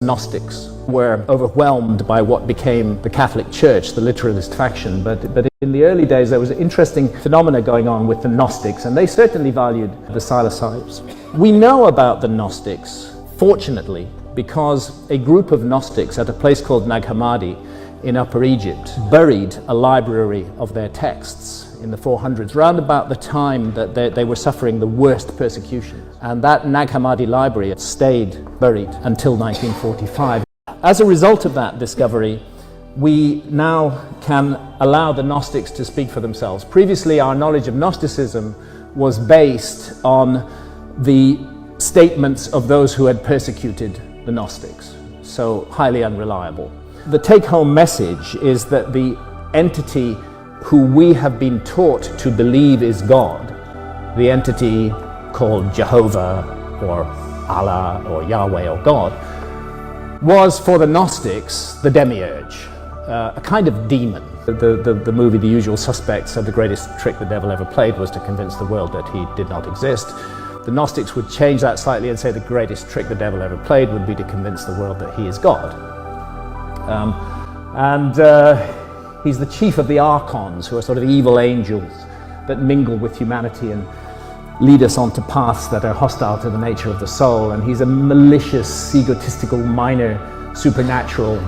Gnostics were overwhelmed by what became the Catholic Church, the literalist faction, but in the early days there was an interesting phenomena going on with the Gnostics, and they certainly valued the psilocybes. We know about the Gnostics, fortunately, because a group of Gnostics at a place called Nag Hammadi in Upper Egypt buried a library of their texts in the 400s, round about the time that they were suffering the worst persecution. And that Nag Hammadi library stayed buried until 1945. As a result of that discovery, we now can allow the Gnostics to speak for themselves. Previously, our knowledge of Gnosticism was based on the statements of those who had persecuted the Gnostics, so highly unreliable. The take-home message is that the entity who we have been taught to believe is God, the entity called Jehovah or Allah or Yahweh or God, was for the Gnostics the demiurge, a kind of demon. The movie The Usual Suspects said the greatest trick the devil ever played was to convince the world that he did not exist. The Gnostics would change that slightly and say the greatest trick the devil ever played would be to convince the world that he is God. He's the chief of the Archons, who are sort of evil angels that mingle with humanity and lead us onto paths that are hostile to the nature of the soul. And he's a malicious, egotistical, minor supernatural.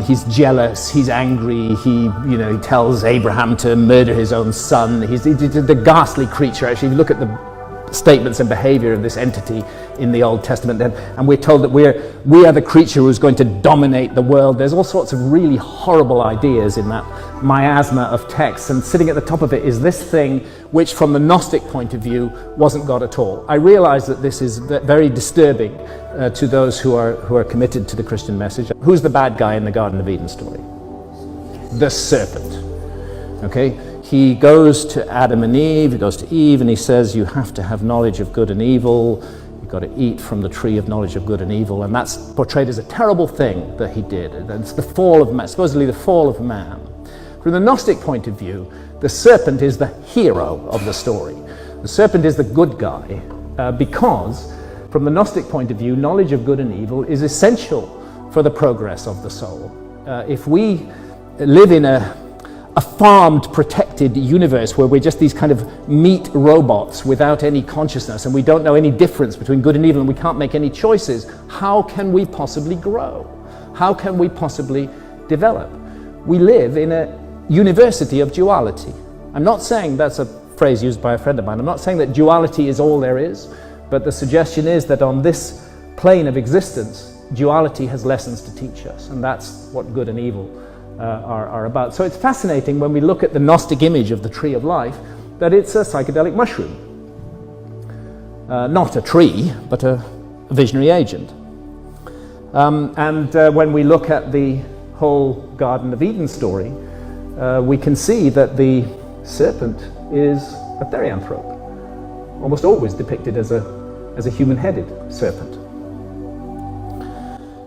He's jealous, he's angry, he tells Abraham to murder his own son. He's the ghastly creature. Actually, if you look at the statements and behavior of this entity in the Old Testament, and we're told that we are the creature who's going to dominate the world. There's all sorts of really horrible ideas in that miasma of texts, and sitting at the top of it is this thing which, from the Gnostic point of view, wasn't God at all. I realize that this is very disturbing to those who are committed to the Christian message. Who's the bad guy in the Garden of Eden story? The serpent. Okay? He goes to Adam and Eve, he goes to Eve, and he says, you have to have knowledge of good and evil. You've got to eat from the tree of knowledge of good and evil. And that's portrayed as a terrible thing that he did. And it's the fall of man, supposedly the fall of man. From the Gnostic point of view, the serpent is the hero of the story. The serpent is the good guy because, from the Gnostic point of view, knowledge of good and evil is essential for the progress of the soul. If we live in a farmed, protected universe where we're just these kind of meat robots without any consciousness, and we don't know any difference between good and evil, and we can't make any choices, how can we possibly grow? How can we possibly develop? We live in a university of duality. I'm not saying, that's a phrase used by a friend of mine, I'm not saying that duality is all there is, but the suggestion is that on this plane of existence, duality has lessons to teach us, and that's what good and evil are about. So it's fascinating when we look at the Gnostic image of the tree of life that it's a psychedelic mushroom. Not a tree, but a visionary agent. When we look at the whole Garden of Eden story, we can see that the serpent is a therianthrope, almost always depicted as a human-headed serpent.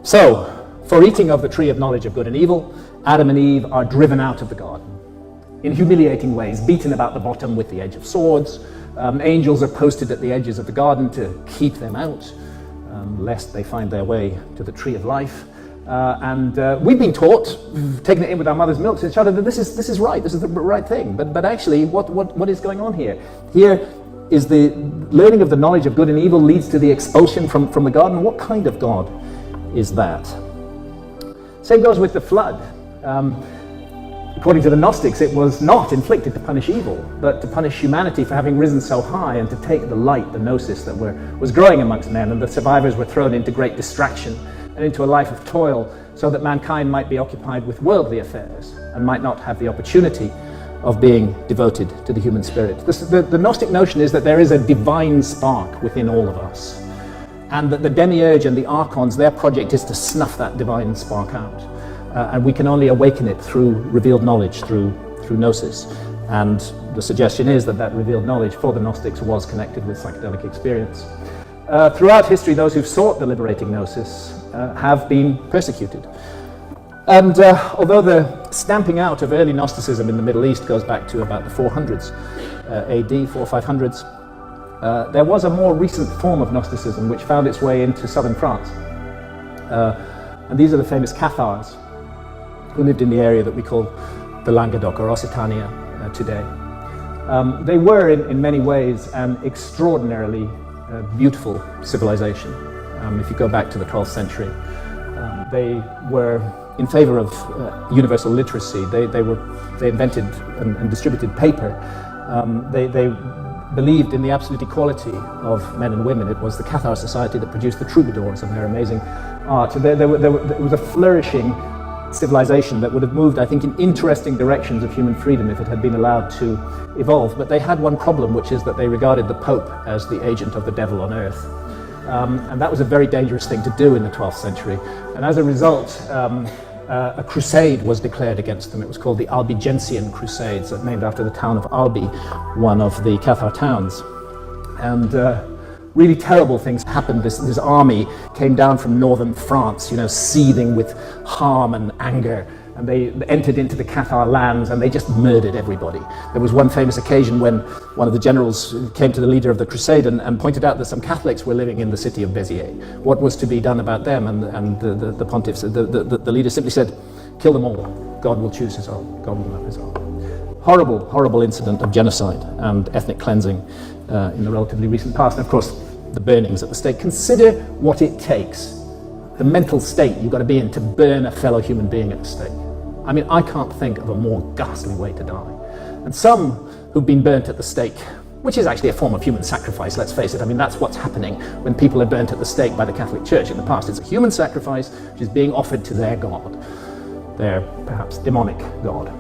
So, for eating of the tree of knowledge of good and evil, Adam and Eve are driven out of the garden in humiliating ways, beaten about the bottom with the edge of swords. Angels are posted at the edges of the garden to keep them out, lest they find their way to the tree of life. We've been taught, taking it in with our mother's milk, since childhood, that this is right, this is the right thing. But actually, what is going on here? Here is the learning of the knowledge of good and evil leads to the expulsion from the garden. What kind of God is that? Same goes with the flood. According to the Gnostics, it was not inflicted to punish evil, but to punish humanity for having risen so high and to take the light, the gnosis that was growing amongst men, and the survivors were thrown into great distraction and into a life of toil so that mankind might be occupied with worldly affairs and might not have the opportunity of being devoted to the human spirit. The Gnostic notion is that there is a divine spark within all of us, and that the demiurge and the archons, their project is to snuff that divine spark out. And we can only awaken it through revealed knowledge, through gnosis. And the suggestion is that revealed knowledge for the Gnostics was connected with psychedelic experience. Throughout history, those who've sought the liberating gnosis have been persecuted. And although the stamping out of early Gnosticism in the Middle East goes back to about the 400s AD, 400 or 500s, there was a more recent form of Gnosticism which found its way into southern France. And these are the famous Cathars, who lived in the area that we call the Languedoc or Occitania today. They were, in many ways, an extraordinarily beautiful civilization. If you go back to the 12th century, they were in favor of universal literacy. They invented and distributed paper. They believed in the absolute equality of men and women. It was the Cathar society that produced the troubadours and their amazing art. It was a flourishing civilization that would have moved, I think, in interesting directions of human freedom if it had been allowed to evolve. But they had one problem, which is that they regarded the Pope as the agent of the devil on earth. And that was a very dangerous thing to do in the 12th century. And as a result, a crusade was declared against them. It was called the Albigensian Crusades, named after the town of Albi, one of the Cathar towns. And really terrible things happened. This army came down from northern France, seething with harm and anger, and they entered into the Cathar lands and they just murdered everybody. There was one famous occasion when one of the generals came to the leader of the crusade and pointed out that some Catholics were living in the city of Béziers. What was to be done about them? And the pontiff, the leader simply said, kill them all. God will choose his own. God will love his own. Horrible, horrible incident of genocide and ethnic cleansing in the relatively recent past. And of course, the burnings at the stake. Consider what it takes, the mental state you've got to be in to burn a fellow human being at the stake. I mean, I can't think of a more ghastly way to die. And some who've been burnt at the stake, which is actually a form of human sacrifice, let's face it. I mean, that's what's happening when people are burnt at the stake by the Catholic Church in the past. It's a human sacrifice which is being offered to their God, their perhaps demonic God.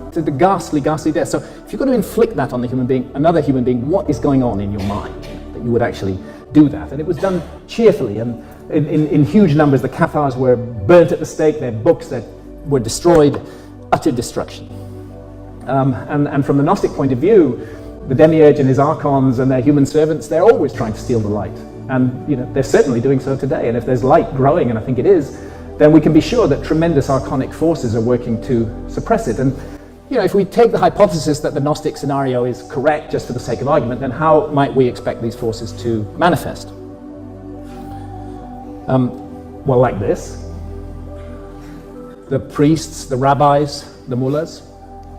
It's a ghastly, ghastly death. So if you're going to inflict that on the human being, another human being, what is going on in your mind that you would actually do that? And it was done cheerfully, and in huge numbers. The Cathars were burnt at the stake, their books that were destroyed, utter destruction. And from the Gnostic point of view, the Demiurge and his Archons and their human servants, they're always trying to steal the light. And they're certainly doing so today. And if there's light growing, and I think it is, then we can be sure that tremendous archonic forces are working to suppress it. And if we take the hypothesis that the Gnostic scenario is correct, just for the sake of argument, then how might we expect these forces to manifest? Well, like this. The priests, the rabbis, the mullahs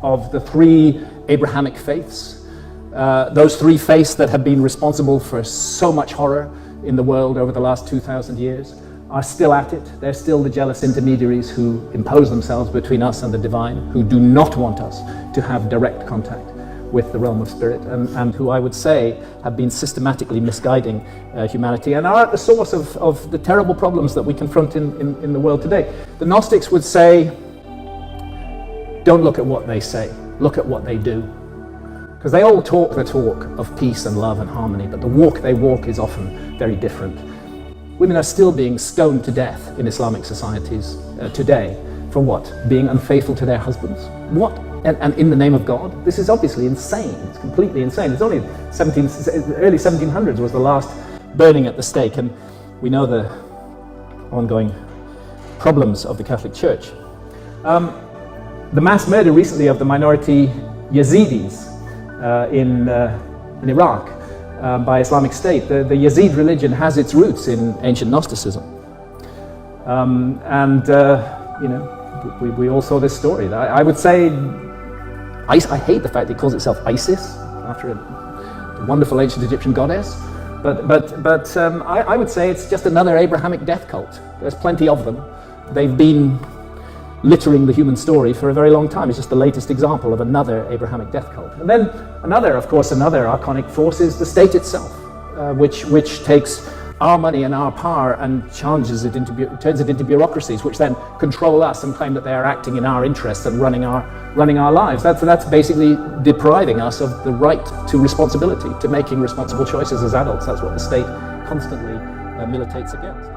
of the three Abrahamic faiths, those three faiths that have been responsible for so much horror in the world over the last 2,000 years, are still at it. They're still the jealous intermediaries who impose themselves between us and the divine, who do not want us to have direct contact with the realm of spirit, and who I would say have been systematically misguiding humanity and are at the source of the terrible problems that we confront in the world today. The Gnostics would say, don't look at what they say, look at what they do. Because they all talk the talk of peace and love and harmony, but the walk they walk is often very different. Women are still being stoned to death in Islamic societies today. For what? Being unfaithful to their husbands? What? And in the name of God? This is obviously insane. It's completely insane. It's only early 1700s was the last burning at the stake, and we know the ongoing problems of the Catholic Church. The mass murder recently of the minority Yazidis in Iraq by Islamic State. The Yazid religion has its roots in ancient Gnosticism. We all saw this story. I would say, I hate the fact it calls itself Isis, after a wonderful ancient Egyptian goddess, but I would say it's just another Abrahamic death cult. There's plenty of them. They've been littering the human story for a very long time. It's just the latest example of another Abrahamic death cult. And then another archonic force is the state itself, which takes our money and our power and turns it into bureaucracies, which then control us and claim that they are acting in our interests and running our lives. That's basically depriving us of the right to responsibility, to making responsible choices as adults. That's what the state constantly militates against.